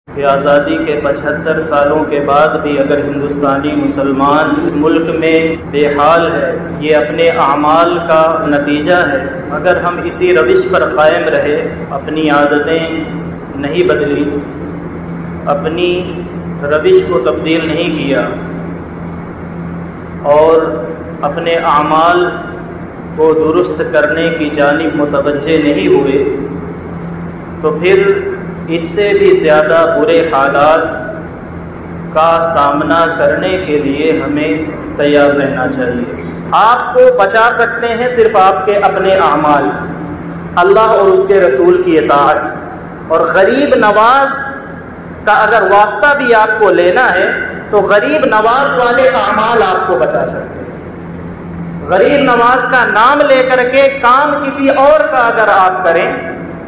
کہ آزادی کے 75 سالوں کے بعد بھی اگر ہندوستانی مسلمان اس ملک میں بے حال ہے، یہ اپنے اعمال کا نتیجہ ہے۔ اگر ہم اسی روش پر قائم رہے، اپنی عادتیں نہیں بدلی، اپنی روش کو تبدیل نہیں کیا اور اپنے اعمال کو درست کرنے کی جانب متوجہ نہیں ہوئے، تو پھر اس سے بھی زیادہ برے حالات کا سامنا کرنے کے لیے ہمیں تیار رہنا چاہیے۔ آپ کو بچا سکتے ہیں صرف آپ کے اپنے اعمال، اللہ اور اس کے رسول کی اطاعت، اور غریب نواز کا اگر واسطہ بھی آپ کو لینا ہے تو غریب نواز والے اعمال آپ کو بچا سکتے ہیں۔ غریب نواز کا نام لے کر کے کام کسی اور کا اگر آپ کریں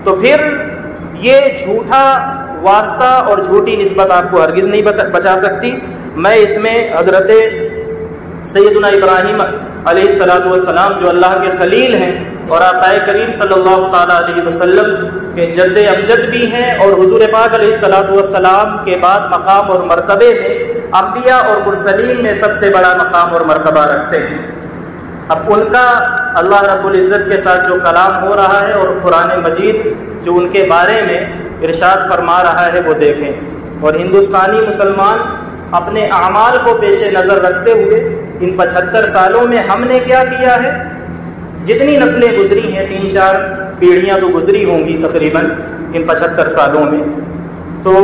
تو پھر یہ جھوٹا واسطہ اور جھوٹی نسبت آپ کو ہرگز نہیں بچا سکتی۔ میں اس میں حضرت سیدنا ابراہیم علیہ السلام جو اللہ کے خلیل ہیں اور آقا کریم صلی اللہ تعالیٰ علیہ وسلم کے جد امجد بھی ہیں، اور حضور پاک علیہ السلام کے بعد مقام اور مرتبے میں انبیاء اور مرسلین میں سب سے بڑا مقام اور مرتبہ رکھتے ہیں۔ اب ان کا اللہ رب العزت کے ساتھ جو کلام ہو رہا ہے اور قرآن مجید جو ان کے بارے میں ارشاد فرما رہا ہے وہ دیکھیں، اور ہندوستانی مسلمان اپنے اعمال کو پیش نظر رکھتے ہوئے ان 75 سالوں میں ہم نے کیا کیا ہے، جتنی نسلیں گزری ہیں، 3-4 پیڑھیاں تو گزری ہوں گی تقریباً ان 75 سالوں میں، تو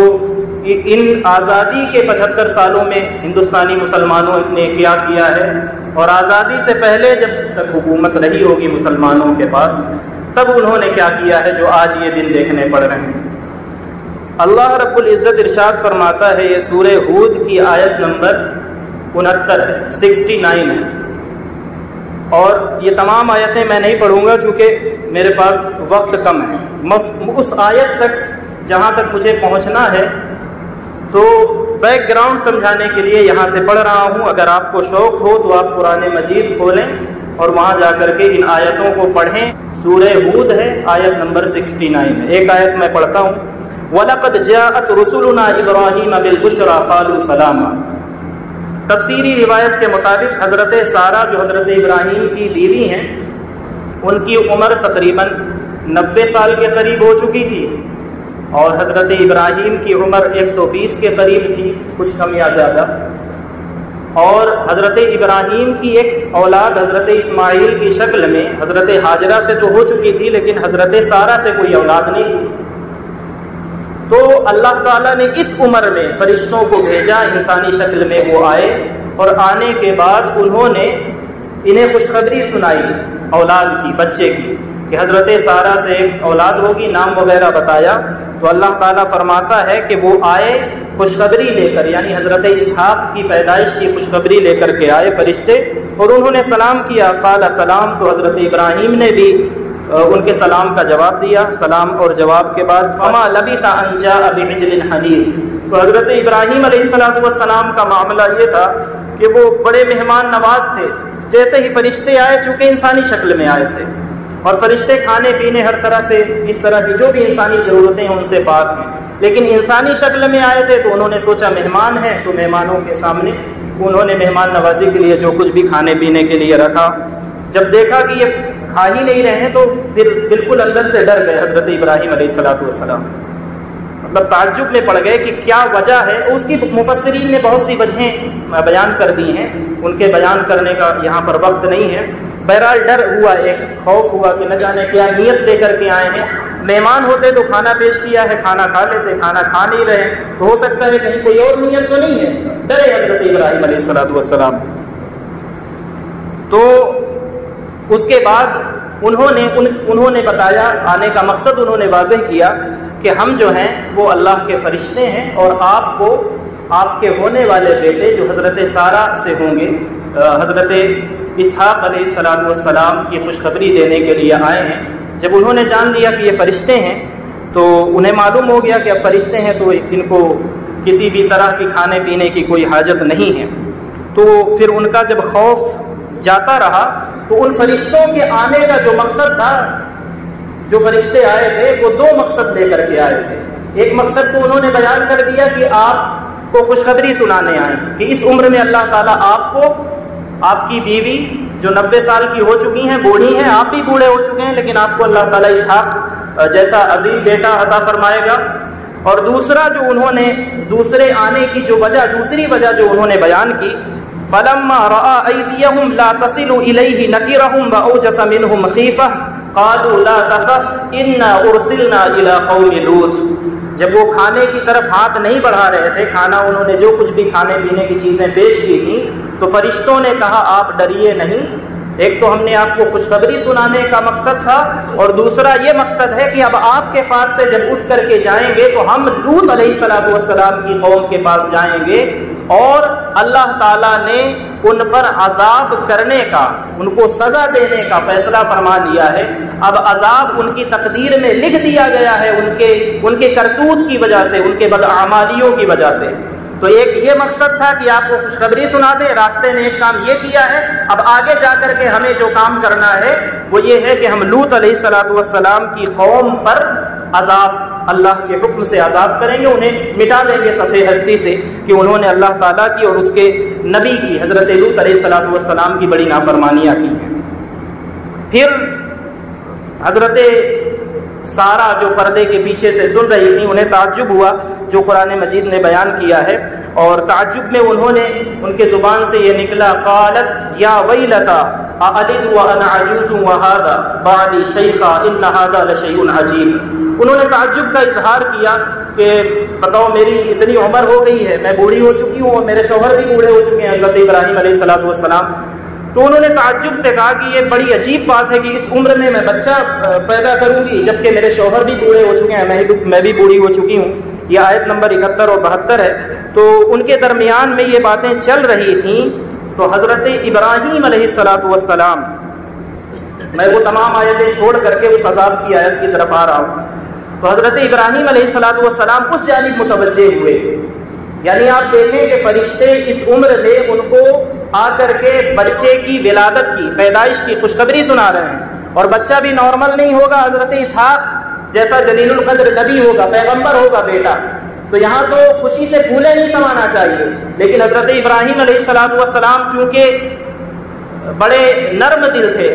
ان آزادی کے 75 سالوں میں ہندوستانی مسلمانوں نے کیا کیا ہے، اور آزادی سے پہلے جب تک حکومت رہی ہوگی مسلمانوں کے پاس تب انہوں نے کیا کیا ہے جو آج یہ دن دیکھنے پڑ رہے ہیں۔ اللہ رب العزت ارشاد فرماتا ہے، یہ سورہ ہود کی آیت نمبر 69 ہے، 69 ہے، اور یہ تمام آیتیں میں نہیں پڑھوں گا چونکہ میرے پاس وقت کم ہے۔ اس آیت تک جہاں تک مجھے پہنچنا ہے تو بیک گراؤنڈ سمجھانے کے لیے یہاں سے پڑھ رہا ہوں۔ اگر آپ کو شوق ہو تو آپ قرآن مجید کھولیں اور وہاں جا کر کے ان آیتوں کو پڑھیں۔ سورہ ہود ہے، آیت نمبر 69 ہے۔ ایک آیت میں پڑھتا ہوں، وَلَقَدْ جَاءَتْ رُسُلُنَا إِبْرَاهِيمَ بِالْبُشْرَىٰ قَالُوا سَلَامًا۔ تفسیری روایت کے مطابق حضرت سارہ جو حضرت ابراہیم کی بیوی ہیں، ان کی عمر تقریباً 90 سال کے قریب ہو چکی تھی، اور حضرت ابراہیم کی عمر 120 کے قریب تھی، کچھ کم یا زیادہ، اور حضرت ابراہیم کی ایک اولاد حضرت اسماعیل کی شکل میں حضرت ہاجرہ سے تو ہو چکی تھی، لیکن حضرت سارہ سے کوئی اولاد نہیں تھی۔ تو اللہ تعالیٰ نے اس عمر میں فرشتوں کو بھیجا، انسانی شکل میں وہ آئے، اور آنے کے بعد انہوں نے انہیں خوشخبری سنائی اولاد کی، بچے کی، کہ حضرت سارہ سے ایک اولاد ہوگی، نام وغیرہ بتایا۔ تو اللہ تعالیٰ فرماتا ہے کہ وہ آئے خوشخبری لے کر، یعنی حضرت اسحاق کی پیدائش کی خوشخبری لے کر کے آئے فرشتے، اور انہوں نے سلام کیا، قال سلام، تو حضرت ابراہیم نے بھی ان کے سلام کا جواب دیا۔ سلام اور جواب کے بعد فما لبث ان جاء بعجل حنیذ، تو حضرت ابراہیم علیہ السلام کا معاملہ یہ تھا کہ وہ بڑے مہمان نواز تھے۔ جیسے ہی فرشتے آئے، چونکہ انسانی شکل میں آئے تھے، اور فرشتے کھانے پینے ہر طرح سے اس طرح کی جو بھی انسانی ضرورتیں ہیں ان سے پاک ہیں، لیکن انسانی شکل میں آئے تھے تو انہوں نے سوچا مہمان ہیں، تو مہمانوں کے سامنے انہوں نے مہمان نوازی کے لیے جو کچھ بھی کھانے پینے کے لیے رکھا۔ جب دیکھا کہ یہ کھا ہی نہیں رہے ہیں تو پھر بالکل اندر سے ڈر گئے حضرت ابراہیم علیہ السلام، مطلب تعجب میں پڑ گئے کہ کیا وجہ ہے۔ اس کی مفسرین نے بہت سی وجہیں بیان کر دی ہیں، ان کے بیان کرنے کا یہاں پر وقت نہیں ہے۔ بہرحال ڈر ہوا، ایک خوف ہوا کہ نہ جانے کیا نیت لے کر کے آئے ہیں۔ مہمان ہوتے تو کھانا پیش کیا ہے، کھانا کھا لیتے، کھانا کھا نہیں رہے تو ہو سکتا ہے کہیں کوئی اور نیت تو نہیں ہے، ڈرے حضرت ابراہیم علیہ السلام۔ تو اس کے بعد انہوں نے بتایا، آنے کا مقصد انہوں نے واضح کیا کہ ہم جو ہیں وہ اللہ کے فرشتے ہیں، اور آپ کو آپ کے ہونے والے بیٹے جو حضرت سارہ سے ہوں گے، حضرت اسحاق علیہ السلام کی خوشخبری دینے کے لیے آئے ہیں۔ جب انہوں نے جان لیا کہ یہ فرشتے ہیں تو انہیں معلوم ہو گیا کہ اب فرشتے ہیں تو ان کو کسی بھی طرح کی کھانے پینے کی کوئی حاجت نہیں ہے۔ تو پھر ان کا جب خوف جاتا رہا تو ان فرشتوں کے آنے کا جو مقصد تھا، جو فرشتے آئے تھے وہ دو مقصد لے کر کے آئے تھے۔ ایک مقصد کو انہوں نے بیان کر دیا کہ آپ کو خوشخبری سنانے آئے کہ اس عمر میں اللہ تعالیٰ آپ کو، آپ کی بیوی جو 90 سال کی ہو چکی ہیں، بوڑھی ہیں، آپ بھی بوڑھے ہو چکے ہیں، لیکن آپ کو اللہ تعالیٰ اسحاق جیسا عظیم بیٹا عطا فرمائے گا۔ اور دوسرا جو انہوں نے دوسرے آنے کی جو وجہ، دوسری وجہ جو انہوں نے بیان کی، فَلَمَّا رَأَى أَيْدِيَهُمْ لَا تَصِلُ إِلَيْهِ نَكِرَهُمْ وَأَوْجَسَ مِنْهُمْ خِيفَةً قَالُوا لَا تَخَفْ إِنَّا أُرْسِلْنَا إِلَىٰ قَوْمِ لُوط۔ جب وہ کھانے کی طرف ہاتھ نہیں بڑھا رہے تھے، کھانا انہوں نے جو کچھ بھی کھانے پینے کی چیزیں پیش کی تھیں، تو فرشتوں نے کہا آپ ڈریے نہیں۔ ایک تو ہم نے آپ کو خوشخبری سنانے کا مقصد تھا، اور دوسرا یہ مقصد ہے کہ اب آپ کے پاس سے جب اٹھ کر کے جائیں گے تو ہم لوط علیہ السلام کی قوم کے پاس جائیں گے، اور اللہ تعالیٰ نے ان پر عذاب کرنے کا، ان کو سزا دینے کا فیصلہ فرما لیا ہے۔ اب عذاب ان کی تقدیر میں لکھ دیا گیا ہے، ان کے کرتوت کی وجہ سے، ان کے بدعمالیوں کی وجہ سے۔ تو ایک یہ مقصد تھا کہ آپ کو خوشخبری سنا دیں، راستے نے ایک کام یہ کیا ہے، اب آگے جا کر کے ہمیں جو کام کرنا ہے وہ یہ ہے کہ ہم لوط علیہ السلام کی قوم پر عذاب، اللہ کے حکم سے عذاب کریں گے، انہیں مٹا دیں گے صفحہ ہستی سے، کہ انہوں نے اللہ تعالیٰ کی اور اس کے نبی کی، حضرت لوط علیہ السلام کی بڑی نافرمانیاں کی ہیں۔ پھر حضرت سارا جو پردے کے پیچھے سے سن رہی تھی، انہیں تعجب ہوا جو قرآن مجید نے بیان کیا ہے، اور تعجب میں انہوں نے، ان کے زبان سے یہ نکلا، قالت یا ویلتا اَأَلِدُ وَأَنَا عَجُوزٌ وَهَذَا بَعْلِي شَيْخًا إِنَّ هَذَا لَشَيْءٌ عَجِيبٌ۔ انہوں نے تعجب کا اظہار کیا کہ بتاؤ میری اتنی عمر ہو گئی ہے، میں بوڑھی ہو چکی ہوں اور میرے شوہر بھی بوڑھے ہو چکے ہیں، حضرت ابراہیم علیہ السلام۔ تو انہوں نے تعجب سے کہا کہ یہ بڑی عجیب بات ہے کہ اس عمر میں بچہ پیدا کروں گی، جبکہ میرے شوہر بھی بوڑھے ہو چکے ہیں، میں بھی بوڑھی ہو چکی ہوں۔ یہ آیت نمبر 71 اور 72 ہے۔ تو ان کے درمیان میں یہ باتیں چل رہی تھیں، تو حضرت ابراہیم علیہ السلام، میں وہ تمام آیتیں چھوڑ کر کے اس عذاب کی آیت کی طرف آ رہا ہوں، تو حضرت ابراہیم علیہ السلام اس جانب متوجہ ہوئے۔ یعنی آپ دیکھیں کہ فرشتے اس عمر میں ان کو آ کر کے بچے کی ولادت کی، پیدائش کی خوشخبری سنا رہے ہیں، اور بچہ بھی نارمل نہیں ہوگا، حضرت اسحاق جیسا جلیل القدر نبی ہوگا، پیغمبر ہوگا بیٹا۔ تو یہاں تو خوشی سے پھولے نہیں سمانا چاہیے، لیکن حضرت ابراہیم علیہ السلام چونکہ بڑے نرم دل تھے،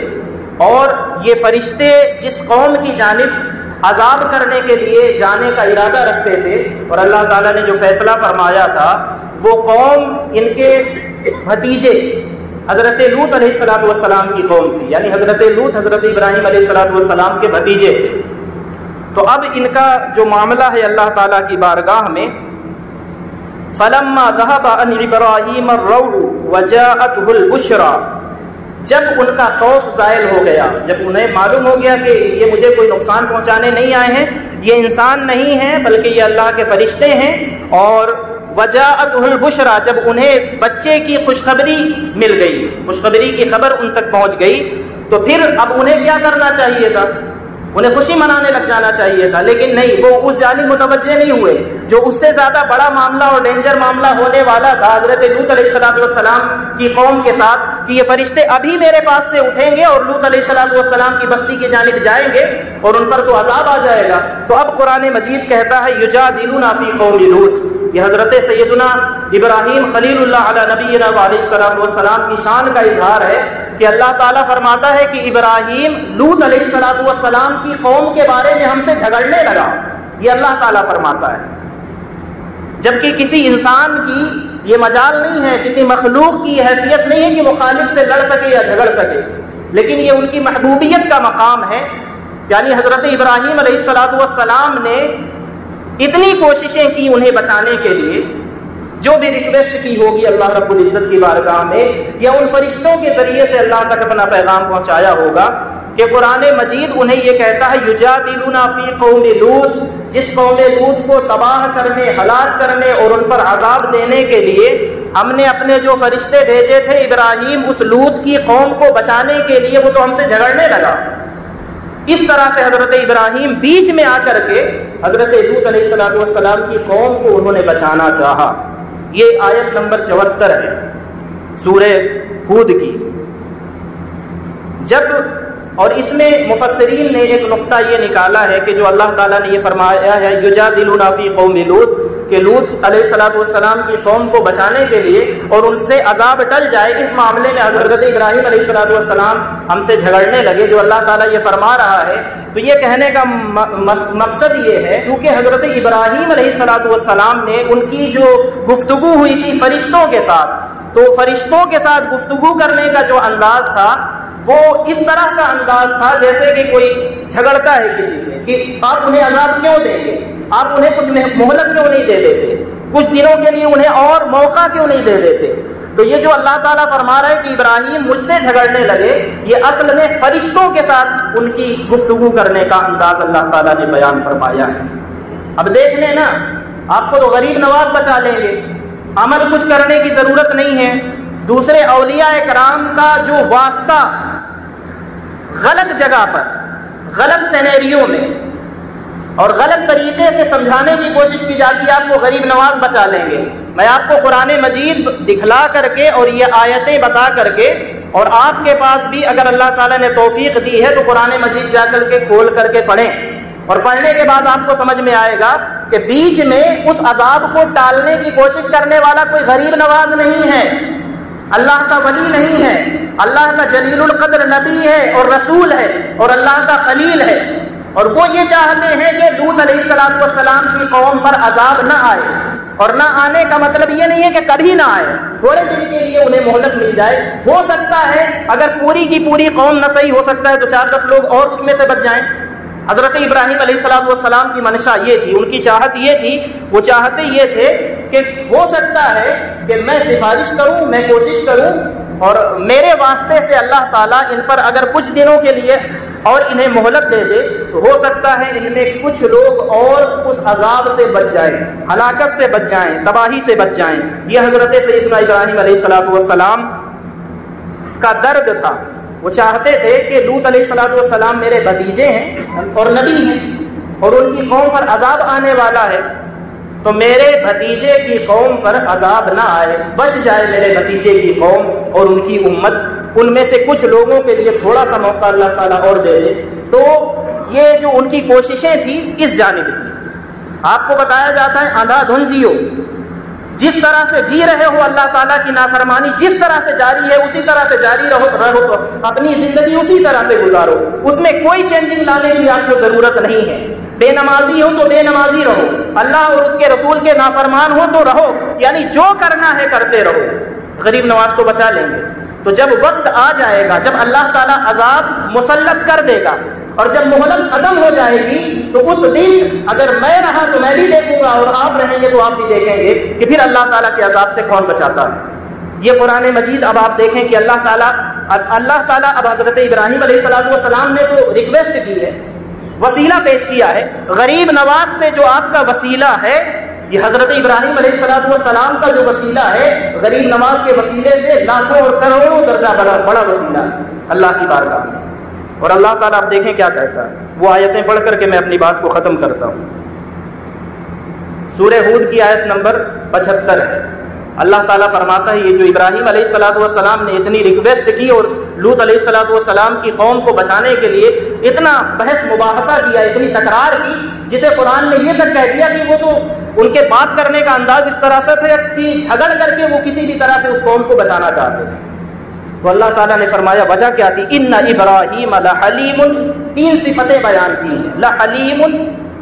اور یہ فرشتے جس قوم کی جانب عذاب کرنے کے لیے جانے کا ارادہ رکھتے تھے، اور اللہ تعالیٰ نے جو فیصلہ فرمایا تھا، وہ قوم ان کے بھتیجے حضرت لوط علیہ السلام کی قوم تھی، یعنی حضرت لوط حضرت ابراہیم علیہ السلام کے بھتیجے۔ تو اب ان کا جو معاملہ ہے اللہ تعالیٰ کی بارگاہ میں، فَلَمَّا ذَهَبَ عَنْ إِبْرَاهِيمَ الرَّوْعُ وَجَاءَتْهُ الْبُشْرَى، جب ان کا خوف زائل ہو گیا، جب انہیں معلوم ہو گیا کہ یہ مجھے کوئی نقصان پہنچانے نہیں آئے ہیں، یہ انسان نہیں ہیں بلکہ یہ اللہ کے فرشتے ہیں، اور وجاءتہ البشرا، جب انہیں بچے کی خوشخبری مل گئی، خوشخبری کی خبر ان تک پہنچ گئی، تو پھر اب انہیں کیا کرنا چاہیے تھا؟ انہیں خوشی منانے لگ جانا چاہیے تھا، لیکن نہیں، وہ اس جانب متوجہ نہیں ہوئے جو اس سے زیادہ بڑا معاملہ اور ڈینجر معاملہ ہونے والا تھا حضرت لوط علیہ السلام کی قوم کے ساتھ، کہ یہ فرشتے ابھی میرے پاس سے اٹھیں گے اور لوط علیہ السلام کی بستی کی جانب جائیں گے اور ان پر تو عذاب آ جائے گا۔ تو اب قرآن مجید کہتا ہے یجادلون فی قوم لوط، یہ حضرت سیدنا ابراہیم خلیل اللہ علیہ نبینا علیہ السلام کی شان کا اظہار ہے کہ اللہ تعالیٰ فرماتا ہے کہ ابراہیم لوط علیہ السلام کی قوم کے بارے میں ہم سے جھگڑنے لگا، یہ اللہ تعالیٰ فرماتا ہے، جبکہ کسی انسان کی یہ مجال نہیں ہے، کسی مخلوق کی حیثیت نہیں ہے کہ وہ خالق سے لڑ سکے یا جھگڑ سکے، لیکن یہ ان کی محبوبیت کا مقام ہے۔ یعنی حضرت ابراہیم علیہ السلام نے اتنی کوششیں کی انہیں بچانے کے لیے، جو بھی ریکویسٹ کی ہوگی اللہ رب العزت کی بارگاہ میں یا ان فرشتوں کے ذریعے سے اللہ تک اپنا پیغام پہنچایا ہوگا، کہ قرآن مجید انہیں یہ کہتا ہے یجادلون فی قوم لوط، جس قوم لوط کو تباہ کرنے، ہلاک کرنے اور ان پر عذاب دینے کے لیے ہم نے اپنے جو فرشتے بھیجے تھے، ابراہیم اس لوط کی قوم کو بچانے کے لیے وہ تو ہم سے جھگڑنے لگا۔ اس طرح سے حضرت ابراہیم بیچ میں آ کر کے حضرت لوط علیہ السلام کی قوم کو انہوں نے بچانا چاہا۔ یہ آیت نمبر 74 ہے سورہ ہود کی۔ جب اور اس میں مفسرین نے ایک نقطہ یہ نکالا ہے کہ جو اللہ تعالیٰ نے یہ فرمایا ہے یجادلون فی قوم لوط، کہ لوط علیہ السلام کی قوم کو بچانے کے لیے اور ان سے عذاب ٹل جائے، اس معاملے میں حضرت ابراہیم علیہ السلام ہم سے جھگڑنے لگے، جو اللہ تعالیٰ یہ فرما رہا ہے تو یہ کہنے کا مقصد یہ ہے چونکہ حضرت ابراہیم علیہ السلام نے ان کی جو گفتگو ہوئی تھی فرشتوں کے ساتھ، تو فرشتوں کے ساتھ گفتگو کرنے کا جو انداز تھا وہ اس طرح کا انداز تھا جیسے کہ کوئی جھگڑتا ہے کسی سے کہ آپ انہیں عذاب کیوں دیں گے، آپ انہیں کچھ مہلت کیوں نہیں دے دیتے، کچھ دنوں کے لیے انہیں اور موقع کیوں نہیں دے دیتے۔ تو یہ جو اللہ تعالیٰ فرما رہا ہے کہ ابراہیم مجھ سے جھگڑنے لگے، یہ اصل میں فرشتوں کے ساتھ ان کی گفتگو کرنے کا انداز اللہ تعالیٰ نے بیان فرمایا ہے۔ اب دیکھ لیں نا، آپ کو تو غریب نواز بچا لیں گے، عمل کچھ کرنے کی ضرورت نہیں ہے۔ دوسرے اولیاء کرام کا جو واسطہ غلط جگہ پر، غلط سینیریو میں اور غلط طریقے سے سمجھانے کی کوشش کی جاتی ہے، آپ کو غریب نواز بچا لیں گے۔ میں آپ کو قرآن مجید دکھلا کر کے اور یہ آیتیں بتا کر کے، اور آپ کے پاس بھی اگر اللہ تعالیٰ نے توفیق دی ہے تو قرآن مجید جا کر کے کھول کر کے پڑھیں، اور پڑھنے کے بعد آپ کو سمجھ میں آئے گا کہ بیچ میں اس عذاب کو ٹالنے کی کوشش کرنے والا کوئی غریب نواز نہیں ہے، اللہ کا ولی نہیں ہے، اللہ کا جلیل القدر نبی ہے اور رسول ہے اور اللہ کا خلیل ہے، اور وہ یہ چاہتے ہیں کہ لوط علیہ السلام کی قوم پر عذاب نہ آئے، اور نہ آنے کا مطلب یہ نہیں ہے کہ کبھی نہ آئے، تھوڑے دن کے لیے انہیں مہلت مل جائے، ہو سکتا ہے اگر پوری کی پوری قوم نہ صحیح ہو سکتا ہے تو 4-10 لوگ اور اس میں سے بچ جائیں۔ حضرت ابراہیم علیہ السلام کی منشا یہ تھی، ان کی چاہت یہ تھی، وہ چاہتے یہ تھے کہ ہو سکتا ہے کہ میں سفارش کروں، میں کوشش کروں اور میرے واسطے سے اللہ تعالیٰ ان پر اگر کچھ دنوں کے لیے اور انہیں مہلت دے دے تو ہو سکتا ہے ان میں کچھ لوگ اور اس عذاب سے بچ جائیں، ہلاکت سے بچ جائیں، تباہی سے بچ جائیں۔ یہ حضرت سیدنا ابراہیم علیہ السلام کا درد تھا، وہ چاہتے تھے کہ لوط علیہ السلام میرے بھتیجے ہیں اور نبی ہیں اور ان کی قوم پر عذاب آنے والا ہے، تو میرے بھتیجے کی قوم پر عذاب نہ آئے، بچ جائے میرے بھتیجے کی قوم اور ان کی امت، ان میں سے کچھ لوگوں کے لیے تھوڑا سا موقع اللہ تعالیٰ اور دے دے۔ تو یہ جو ان کی کوششیں تھیں اس جانب تھی۔ آپ کو بتایا جاتا ہے اندھا دھن جیو، جس طرح سے جی رہے ہو اللہ تعالیٰ کی نافرمانی جس طرح سے جاری ہے اسی طرح سے جاری رہو، اپنی زندگی اسی طرح سے گزارو، اس میں کوئی چینجنگ لانے کی آپ کو ضرورت نہیں ہے۔ بے نمازی ہو تو بے نمازی رہو، اللہ اور اس کے رسول کے نافرمان ہو تو رہو، یعنی جو کرنا ہے کرتے رہو، غریب نواز کو بچا لیں گے۔ تو جب وقت آ جائے گا، جب اللہ تعالیٰ عذاب مسلط کر دے گا اور جب مہلت ختم ہو جائے گی تو اس دن اگر میں رہا تو میں بھی دیکھوں گا اور آپ رہیں گے تو آپ بھی دیکھیں گے کہ پھر اللہ تعالیٰ کے عذاب سے کون بچاتا ہے۔ یہ قرآن مجید اب آپ دیکھیں کہ اللہ تعالیٰ اب حضرت ابراہیم علیہ السلام نے تو ریکویسٹ کی ہے، وسیلہ پیش کیا ہے، غریب نواز سے جو آپ کا وسیلہ ہے، یہ حضرت ابراہیم علیہ السلام کا جو وسیلہ ہے غریب نواز کے وسیلے سے لاکھوں اور کروڑوں درجہ بڑا وسیلہ ہے اللہ کی بارگاہ میں۔ اور اللہ تعالیٰ آپ دیکھیں کیا کہتا ہے، وہ آیتیں پڑھ کر کے میں اپنی بات کو ختم کرتا ہوں۔ سورہ ہود کی آیت نمبر 75 ہے، اللہ تعالیٰ فرماتا ہے یہ جو ابراہیم علیہ السلام نے اتنی ریکویسٹ کی اور لوط علیہ السلام کی قوم کو بچانے کے لیے اتنا بحث مباحثہ کیا، اتنی تکرار کی، جسے قرآن نے یہ تک کہہ دیا کہ وہ تو ان کے بات کرنے کا انداز اس طرح سے تھا کہ جھگڑ کر کے وہ کسی بھی طرح سے اس قوم کو بچانا چاہتے تھے۔ تو اللہ تعالیٰ نے فرمایا وجہ کیا تھی، ان ابراہیم لحلیم، 3 صفتیں بیان کی ہیں، لحلیم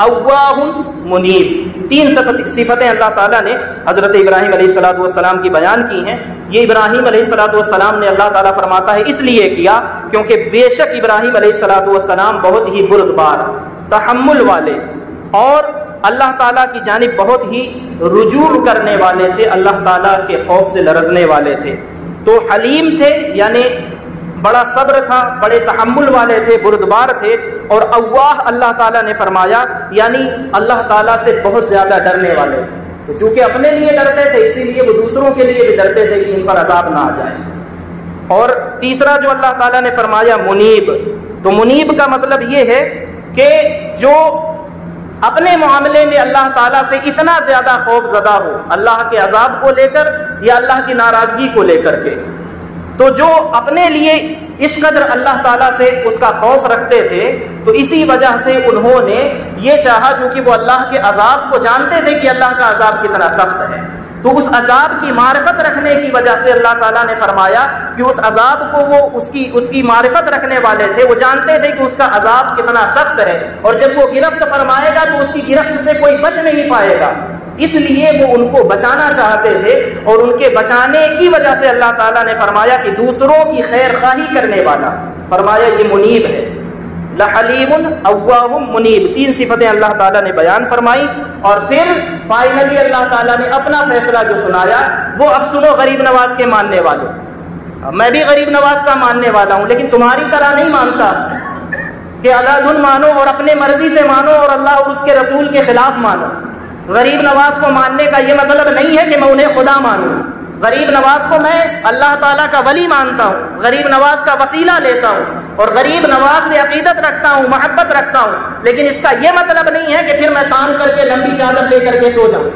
اواہ منیب، 3 صفتیں اللہ تعالیٰ نے حضرت ابراہیم علیہ السلام کی بیان کی ہیں۔ یہ ابراہیم علیہ السلام نے اللہ تعالیٰ فرماتا ہے اس لیے کیا کیونکہ بے شک ابراہیم علیہ السلام بہت ہی بردبار، تحمل والے اور اللہ تعالیٰ کی جانب بہت ہی رجوع کرنے والے تھے، اللہ تعالیٰ کے خوف سے لرزنے والے تھے۔ تو حلیم تھے یعنی بڑا صبر تھا، بڑے تحمل والے تھے، بردبار تھے، اور اواہ اللہ تعالیٰ نے فرمایا یعنی اللہ تعالیٰ سے بہت زیادہ ڈرنے والے تھے۔ تو چونکہ اپنے لیے ڈرتے تھے اسی لیے وہ دوسروں کے لیے بھی ڈرتے تھے کہ ان پر عذاب نہ آ جائے۔ اور تیسرا جو اللہ تعالیٰ نے فرمایا منیب، تو منیب کا مطلب یہ ہے کہ جو اپنے معاملے میں اللہ تعالیٰ سے اتنا زیادہ خوف زدہ ہو، اللہ کے عذاب کو لے کر یا اللہ کی ناراضگی کو لے کر کے، تو جو اپنے لیے اس قدر اللہ تعالیٰ سے اس کا خوف رکھتے تھے، تو اسی وجہ سے انہوں نے یہ چاہا، چونکہ وہ اللہ کے عذاب کو جانتے تھے کہ اللہ کا عذاب کتنا سخت ہے، تو اس عذاب کی معرفت رکھنے کی وجہ سے اللہ تعالیٰ نے فرمایا کہ اس عذاب کو وہ اس کی معرفت رکھنے والے تھے، وہ جانتے تھے کہ اس کا عذاب کتنا سخت ہے، اور جب وہ گرفت فرمائے گا تو اس کی گرفت سے کوئی بچ نہیں پائے گا، اس لیے وہ ان کو بچانا چاہتے تھے، اور ان کے بچانے کی وجہ سے اللہ تعالیٰ نے فرمایا کہ دوسروں کی خیر خواہی کرنے والا، فرمایا یہ منیب ہے، لحلیم اواب منیب، 3 صفتیں اللہ تعالیٰ نے بیان فرمائی، اور پھر فائنلی اللہ تعالیٰ نے اپنا فیصلہ جو سنایا وہ اب سنو غریب نواز کے ماننے والوں، میں بھی غریب نواز کا ماننے والا ہوں، لیکن تمہاری طرح نہیں مانتا کہ اللہ دھن مانو اور اپنے مرضی سے مانو اور اللہ اور اس کے رسول کے خلاف مانو۔ غریب نواز کو ماننے کا یہ مطلب نہیں ہے کہ میں انہیں خدا مانوں، غریب نواز کو میں اللہ تعالیٰ کا ولی مانتا ہوں، غریب نواز کا وسیلہ لیتا ہوں اور غریب نواز سے عقیدت رکھتا ہوں، محبت رکھتا ہوں، لیکن اس کا یہ مطلب نہیں ہے کہ پھر میں تان کر کے لمبی چادر لے کر کے سو جاؤں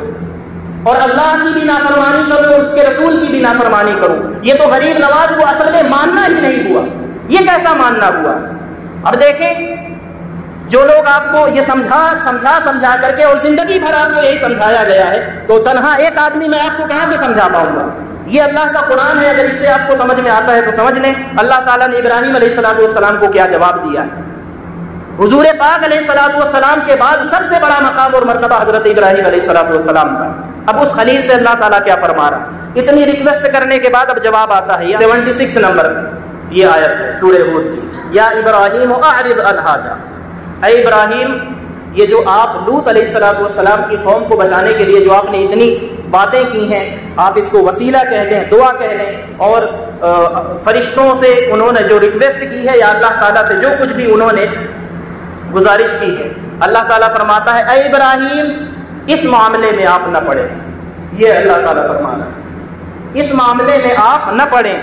اور اللہ کی بھی نافرمانی کروں، اس کے رسول کی بھی نافرمانی کروں۔ یہ تو غریب نواز کو اصل میں ماننا ہی نہیں ہوا، یہ کیسا ماننا ہوا؟ اب دیکھیں، جو لوگ آپ کو یہ سمجھا کر کے اور زندگی بھر آپ کو یہی سمجھایا گیا ہے، تو تنہا ایک آدمی میں آپ کو کہاں سے سمجھا پاؤں گا؟ یہ اللہ کا قرآن ہے، اگر اس سے آپ کو سمجھ میں آتا ہے تو سمجھ لیں اللہ تعالیٰ نے ابراہیم علیہ السلام کو کیا جواب دیا ہے۔ حضور پاک علیہ السلام کے بعد سب سے بڑا مقام اور مرتبہ حضرت ابراہیم علیہ السلام کا۔ اب اس خلیل سے اللہ تعالیٰ کیا فرما رہا ہے؟ اتنی ریکویسٹ کرنے کے بعد اب جواب آتا ہے، 76 نمبر یہ آیت ہے سورہ ہود کی، یا ابراہیم اعرض عن ھذا، اے ابراہیم، یہ جو آپ لوط علیہ السلام کی قوم کو بچانے کے لیے جو آپ نے اتنی باتیں کی ہیں، آپ اس کو وسیلہ کہہ دیں، دعا کہہ لیں، اور فرشتوں سے انہوں نے جو ریکویسٹ کی ہے یا اللہ تعالیٰ سے جو کچھ بھی انہوں نے گزارش کی ہے، اللہ تعالیٰ فرماتا ہے اے ابراہیم اس معاملے میں آپ نہ پڑھیں، یہ اللہ تعالیٰ فرما رہا ہے اس معاملے میں آپ نہ پڑھیں،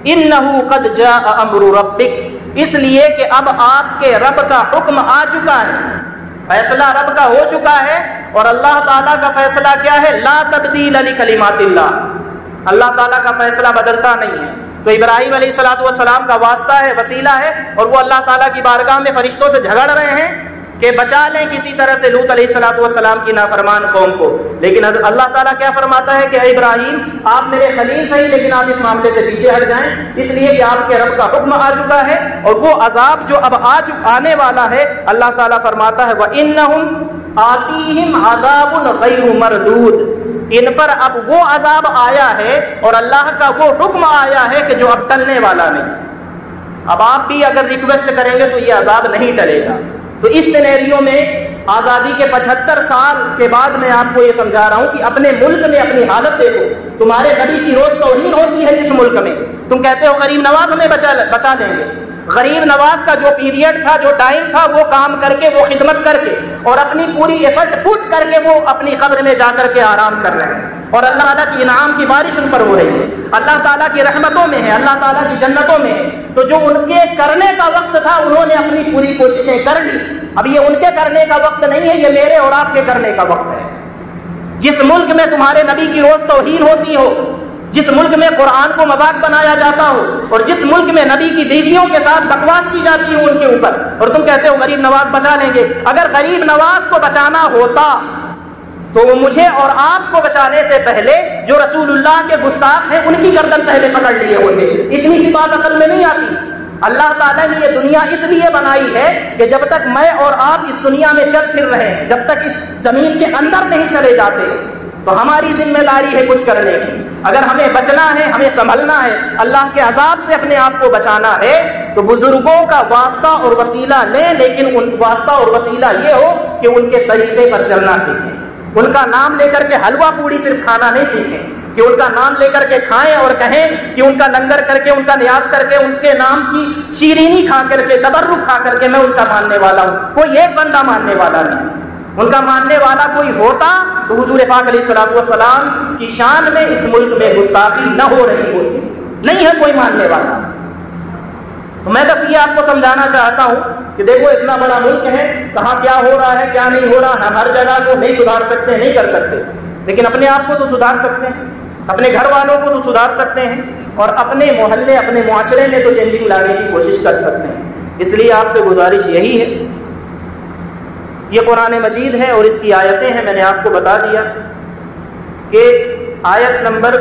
انہو قد جاء امر ربک، اس لیے کہ اب آپ کے رب کا حکم آ چکا ہے، فیصلہ رب کا ہو چکا ہے، اور اللہ تعالیٰ کا فیصلہ کیا ہے؟ لا تبدیل لکلمات اللہ، اللہ تعالیٰ کا فیصلہ بدلتا نہیں ہے۔ تو ابراہیم علیہ السلام کا واسطہ ہے، وسیلہ ہے، اور وہ اللہ تعالیٰ کی بارگاہ میں فرشتوں سے جھگڑ رہے ہیں کہ بچا لیں کسی طرح سے لوط علیہ السلام کی نافرمان قوم کو، لیکن اللہ تعالیٰ کیا فرماتا ہے کہ اے ابراہیم آپ میرے خلیل صحیح، لیکن آپ اس معاملے سے پیچھے ہٹ جائیں، اس لیے کہ آپ کے رب کا حکم آ چکا ہے، اور وہ عذاب جو اب آنے والا ہے، اللہ تعالیٰ فرماتا ہے وَإِنَّهُمْ آتِيهِمْ عَذَابٌ غَيْرُ مَرْدُودٌ، ان پر اب وہ عذاب آیا ہے اور اللہ کا وہ حکم آیا ہے کہ جو اب ٹلنے والا نہیں۔ اب آپ بھی اگر ریکویسٹ کریں گے تو یہ عذاب نہیں ٹلے گا۔ تو اس سینیریو میں آزادی کے 75 سال کے بعد میں آپ کو یہ سمجھا رہا ہوں کہ اپنے ملک میں اپنی حالت دیکھو، تمہارے نبی کی روز توہین ہوتی ہے جس ملک میں، تم کہتے ہو غریب نواز ہمیں بچا دیں گے۔ غریب نواز کا جو پیریڈ تھا، جو ٹائم تھا، وہ کام کر کے، وہ خدمت کر کے اور اپنی پوری ایفرٹ پٹ کر کے وہ اپنی قبر میں جا کر کے آرام کر رہے ہیں، اور اللہ تعالیٰ کی انعام کی بارش ان پر ہو رہی ہے، اللہ تعالیٰ کی رحمتوں میں ہے، اللہ تعالیٰ کی جنتوں میں ہے۔ تو جو ان کے کرنے کا وقت تھا انہوں نے اپنی پوری کوششیں کر لی، اب یہ ان کے کرنے کا وقت نہیں ہے، یہ میرے اور آپ کے کرنے کا وقت ہے۔ جس ملک میں تمہارے نبی کی روز توہین ہوتی ہو، جس ملک میں قرآن کو مذاق بنایا جاتا ہو، اور جس ملک میں نبی کی بیویوں کے ساتھ بکواس کی جاتی ہو ان کے اوپر، اور تم کہتے ہو غریب نواز بچا لیں گے۔ اگر غریب نواز کو بچانا ہوتا تو وہ مجھے اور آپ کو بچانے سے پہلے جو رسول اللہ کے گستاخ ہیں ان کی گردن پہلے پکڑ لیے ہوتے۔ اتنی سی بات عقل میں نہیں آتی۔ اللہ تعالیٰ نے یہ دنیا اس لیے بنائی ہے کہ جب تک میں اور آپ اس دنیا میں چل پھر رہے ہیں، جب تک اس زمین کے اندر نہیں چلے جاتے، تو ہماری ذمہ داری ہے کچھ کرنے کی۔ اگر ہمیں بچنا ہے، ہمیں سنبھلنا ہے، اللہ کے عذاب سے اپنے آپ کو بچانا ہے، تو بزرگوں کا واسطہ اور وسیلہ لیں، لیکن ان واسطہ اور وسیلہ یہ ہو کہ ان کے طریقے پر چلنا سیکھیں۔ ان کا نام لے کر کے حلوہ پوڑی صرف کھانا نہیں سیکھیں کہ ان کا نام لے کر کے کھائیں اور کہیں کہ ان کا لنگر کر کے، ان کا نیاز کر کے، ان کے نام کی شیرینی کھا کر کے، تبرک کھا کر کے میں ان کا ماننے والا ہوں۔ کوئی ایک بندہ ماننے والا نہیں، ان کا ماننے والا کوئی ہوتا تو حضور پاک علیہ السلام کی شان میں اس ملک میں گستاخی نہ ہو رہی ہوتی، نہیں ہے کوئی ماننے والا۔ تو میں بس یہ آپ کو سمجھانا چاہتا ہوں کہ دیکھو اتنا بڑا ملک ہے، کہاں کیا ہو رہا ہے کیا نہیں ہو رہا، ہم ہر جگہ کو نہیں سدھار سکتے، نہیں کر سکتے، لیکن اپنے آپ کو تو سدھار سکتے ہیں۔ اپنے گھر والوں کو تو سدھار سکتے ہیں اور اپنے محلے اپنے معاشرے میں تو چینجنگ لانے کی کوشش کر سکتے ہیں. اس لیے آپ سے گزارش یہی ہے، یہ قرآن مجید ہے اور اس کی آیتیں ہیں. میں نے آپ کو بتا دیا کہ آیت نمبر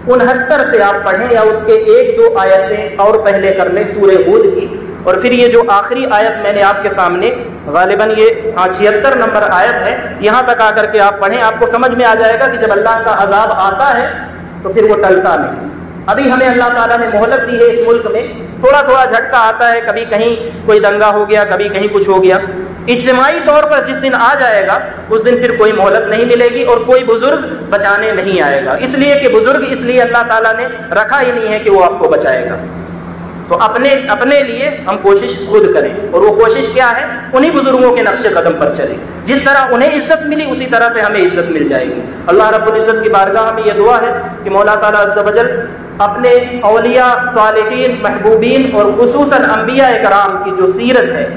69 سے آپ پڑھیں یا اس کے 1-2 آیتیں اور پہلے کر لیں سورہ ہود کی، اور پھر یہ جو آخری آیت میں نے آپ کے سامنے غالباً یہ 76 نمبر آیت ہے، یہاں تک آ کر کے آپ پڑھیں. آپ کو سمجھ میں آ جائے گا کہ جب اللہ کا عذاب آتا ہے تو پھر وہ ٹلتا نہیں. ابھی ہمیں اللہ تعالیٰ نے مہلت دی ہے اس ملک میں، تھوڑا تھوڑا جھٹکا آتا ہے، کبھی کہیں کوئی دنگا ہو گیا، کبھی کہیں کچھ ہو گیا. اجتماعی طور پر جس دن آ جائے گا اس دن پھر کوئی مہلت نہیں ملے گی اور کوئی بزرگ بچانے نہیں آئے گا، اس لیے کہ بزرگ اس لیے اللہ تعالیٰ نے رکھا ہی نہیں ہے کہ وہ آپ کو بچائے گا. تو اپنے لیے ہم کوشش خود کریں، اور وہ کوشش کیا ہے؟ انہی بزرگوں کے نقش قدم پر چلیں. جس طرح انہیں عزت ملی اسی طرح سے ہمیں عزت مل جائے گی. اللہ رب العزت کی بارگاہ میں یہ دعا ہے کہ مولا تعالیٰ عز و جل اپنے اولیاء، صالحین، محبوبین اور خصوصاً انبیاء کرام کی جو سیرت ہے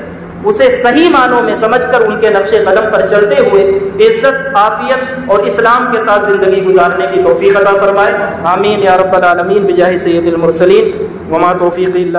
اسے صحیح معنوں میں سمجھ کر ان کے نقش قدم پر چلتے ہوئے عزت، عافیت اور اسلام کے ساتھ زندگی گزارنے کی توفیق عطا فرمائے. آمین یا رب العالمین بجاہ سید المرسلین. وما توفیقی اللہ